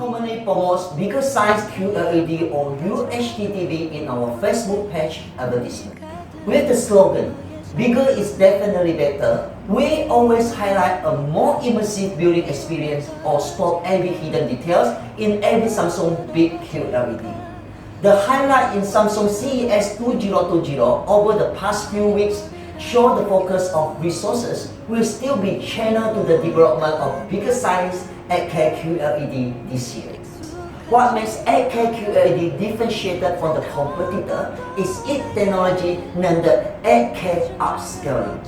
Commonly promotes bigger size QLED or UHD TV in our Facebook page advertisement. With the slogan, "Bigger is definitely better," we always highlight a more immersive viewing experience or spot every hidden details in every Samsung big QLED. The highlight in Samsung CES 2020 over the past few weeks show the focus of resources will still be channeled to the development of bigger size 8K QLED this year. What makes 8K QLED differentiated from the competitor is its technology named 8K Upscaling.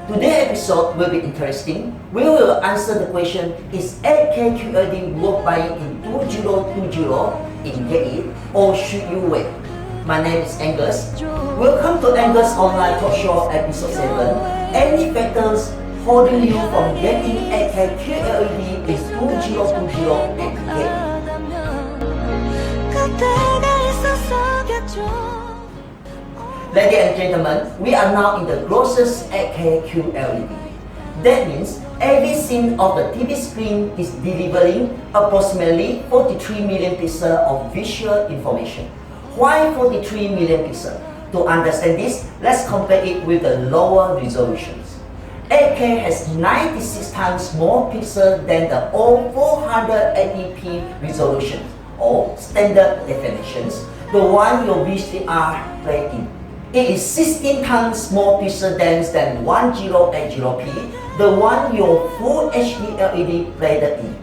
Today's episode will be interesting. We will answer the question, is 8K QLED worth buying in 2020 in Getit, or should you wait? My name is Angus. Welcome to Angus Online Talk Show episode 7. Any factors holding you from getting 8K QLED in 2020 and Getit? Ladies and gentlemen, we are now in the grossest 8K QLED. That means every scene of the TV screen is delivering approximately 43 million pixels of visual information. Why 43 million pixels? To understand this, let's compare it with the lower resolutions. 8K has 96 times more pixels than the old 480p resolution or standard definitions, the one your VCR play in. It is 16 times more pixel dense than 1080p, the one your Full HD LED played in.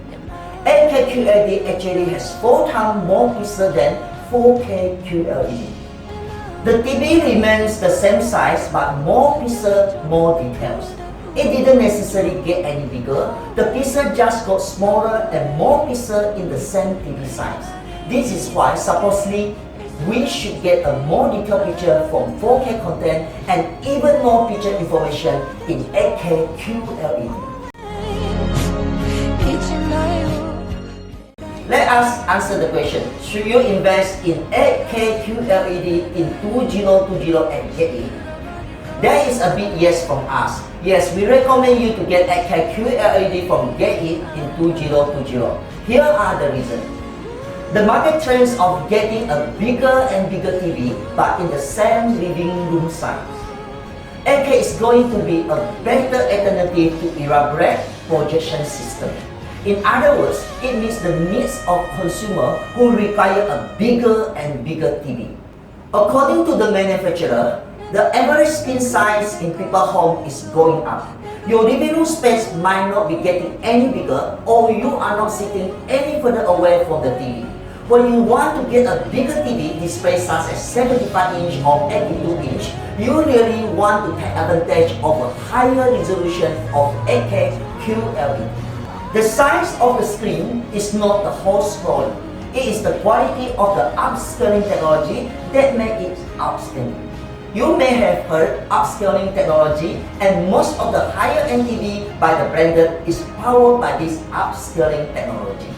8K QLED actually has 4 times more pixel than 4K QLED. The TV remains the same size but more pixel, more details. It didn't necessarily get any bigger, the pixel just got smaller and more pixel in the same TV size. This is why supposedly we should get a more detailed picture from 4K content and even more picture information in 8K QLED. Let us answer the question, should you invest in 8K QLED in 2020 and Getit? There is a big yes from us. Yes, we recommend you to get 8K QLED from Getit in 2020. Here are the reasons. The market trends of getting a bigger and bigger TV but in the same living room size. 8K is going to be a better alternative to elaborate projection system. In other words, it meets the needs of consumers who require a bigger and bigger TV. According to the manufacturer, the average screen size in people's home is going up. Your living room space might not be getting any bigger, or you are not sitting any further away from the TV. When you want to get a bigger TV display such as 75-inch or 82-inch, you really want to take advantage of a higher resolution of 8K QLED. The size of the screen is not the whole story. It is the quality of the upscaling technology that makes it outstanding. You may have heard upscaling technology, and most of the higher-end TV by the branded is powered by this upscaling technology.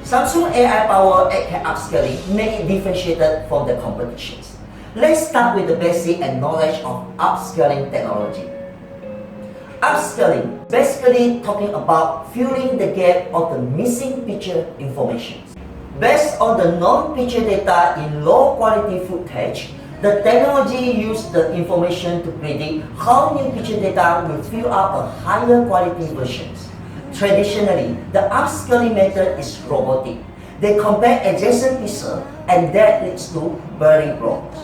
Samsung AI-powered 8K upscaling makes it differentiated from the competitions. Let's start with the basic and knowledge of upscaling technology. Upscaling, basically talking about filling the gap of the missing picture information. Based on the non-picture data in low-quality footage, the technology uses the information to predict how new picture data will fill up a higher quality versions. Traditionally, the upscaling method is robotic. They compare adjacent pixels and that leads to blurry blocks.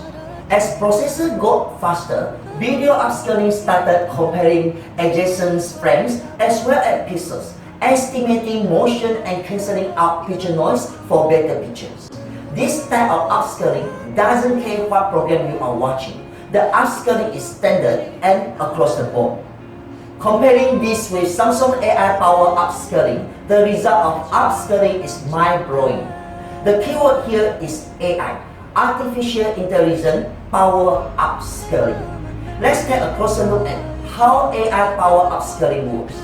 As processors got faster, video upscaling started comparing adjacent frames as well as pixels, estimating motion and cancelling out picture noise for better pictures. This type of upscaling doesn't care what program you are watching. The upscaling is standard and across the board. Comparing this with Samsung AI-powered upscaling, the result of upscaling is mind-blowing. The keyword here is AI, Artificial Intelligence Power Upscaling. Let's take a closer look at how AI Power Upscaling works.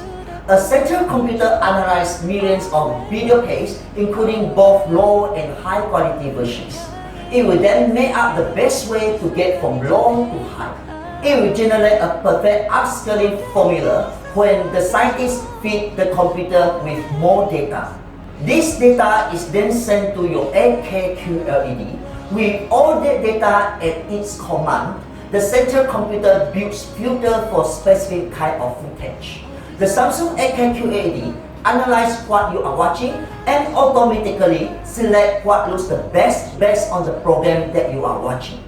A central computer analyzes millions of video clips, including both low and high quality versions. It will then make up the best way to get from low to high. It will generate a perfect upscaling formula when the scientists feed the computer with more data. This data is then sent to your 8K QLED. With all the data at its command, the central computer builds filters for specific kind of footage. The Samsung 8K QLED analyzes what you are watching and automatically select what looks the best based on the program that you are watching.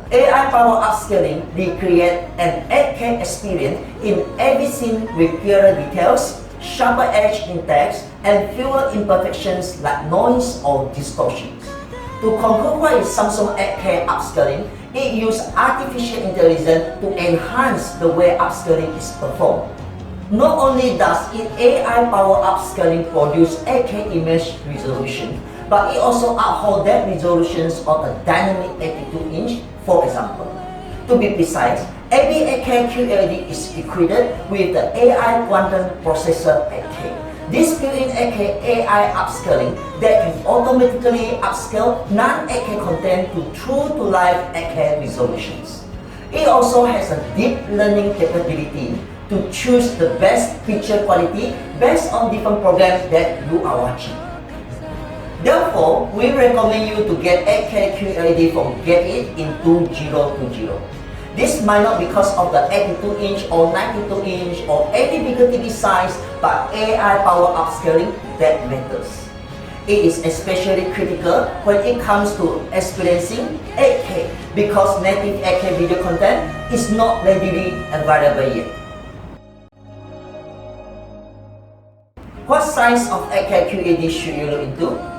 AI Power Upscaling recreates an 8K experience in every scene with clearer details, sharper edge in text, and fewer imperfections like noise or distortions. To conclude what is Samsung 8K Upscaling, it uses artificial intelligence to enhance the way upscaling is performed. Not only does AI Power Upscaling produce 8K image resolution, but it also upholds that resolutions on a dynamic 82-inch, for example. To be precise, every 8K QLED is equipped with the AI quantum processor 8K. This built-in 8K AI upscaling that can automatically upscale non-8K content to true-to-life 8K resolutions. It also has a deep learning capability to choose the best picture quality based on different programs that you are watching. Therefore, we recommend you to get 8K QLED from Getit in 2020. This might not because of the 82-inch or 92-inch or any bigger TV size, but AI Power Upscaling that matters. It is especially critical when it comes to experiencing 8K because native 8K video content is not readily available yet. What size of 8K QLED should you look into?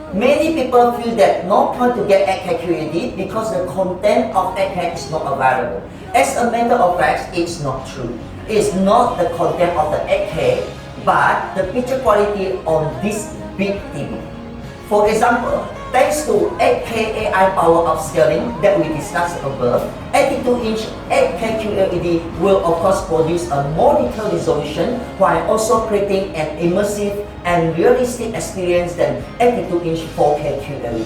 Many people feel that no point to get 8K QLED because the content of 8K is not available. As a matter of fact, it's not true. It's not the content of the 8K, but the picture quality on this big TV. For example, thanks to 8K AI Power Upscaling that we discussed above, 82-inch 8K QLED will of course produce a more detailed resolution while also creating an immersive and realistic experience than 82-inch 4K QLED.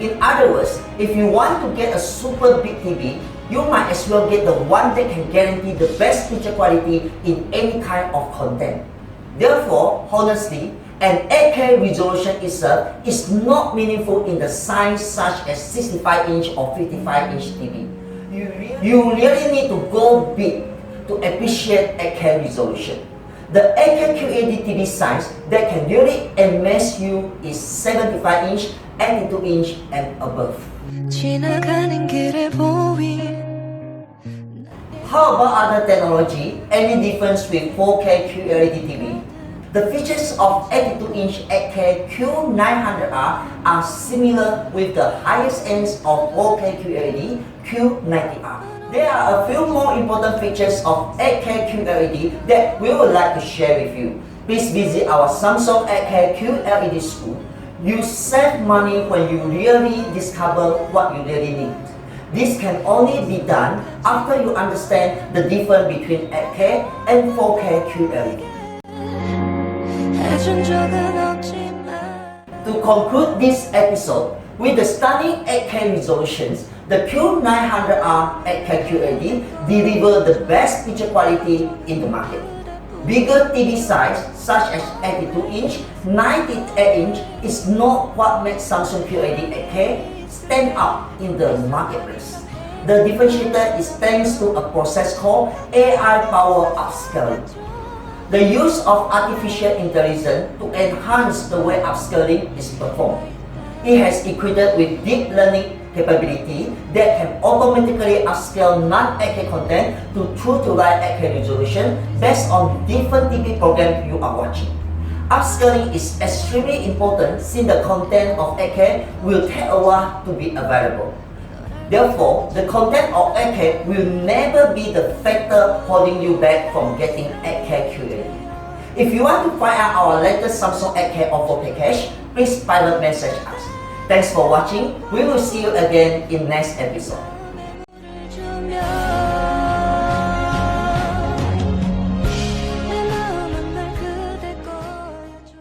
In other words, if you want to get a super big TV, you might as well get the one that can guarantee the best picture quality in any kind of content. Therefore, honestly, an 8K resolution itself is not meaningful in the size such as 65-inch or 55-inch TV. You really need to go big to appreciate 8K resolution. The 8K QLED TV size that can really amaze you is 75-inch, 82-inch and above. How about other technology? Any difference with 4K QLED TV? The features of 82-inch 8K Q900R are similar with the highest ends of 4K QLED Q90R. There are a few more important features of 8K QLED that we would like to share with you. Please visit our Samsung 8K QLED school. You save money when you really discover what you really need. This can only be done after you understand the difference between 8K and 4K QLED. To conclude this episode, with the stunning 8K resolutions, the Q900R 8K QLED delivers the best picture quality in the market. Bigger TV size such as 82-inch, 98-inch is not what makes Samsung QLED 8K stand out in the marketplace. The differentiator is thanks to a process called AI Power Upscaling. The use of artificial intelligence to enhance the way upscaling is performed. It has equipped with deep learning capability that can automatically upscale non-8K content to true-to-life 8K resolution based on different TV programs you are watching. Upscaling is extremely important since the content of 8K will take a while to be available. Therefore, the content of 8K will never be the factor holding you back from getting 8K QLED. If you want to find out our latest Samsung 8K offer package, please private message us. Thanks for watching. We will see you again in next episode. 내 마음은 날 그대 거여줘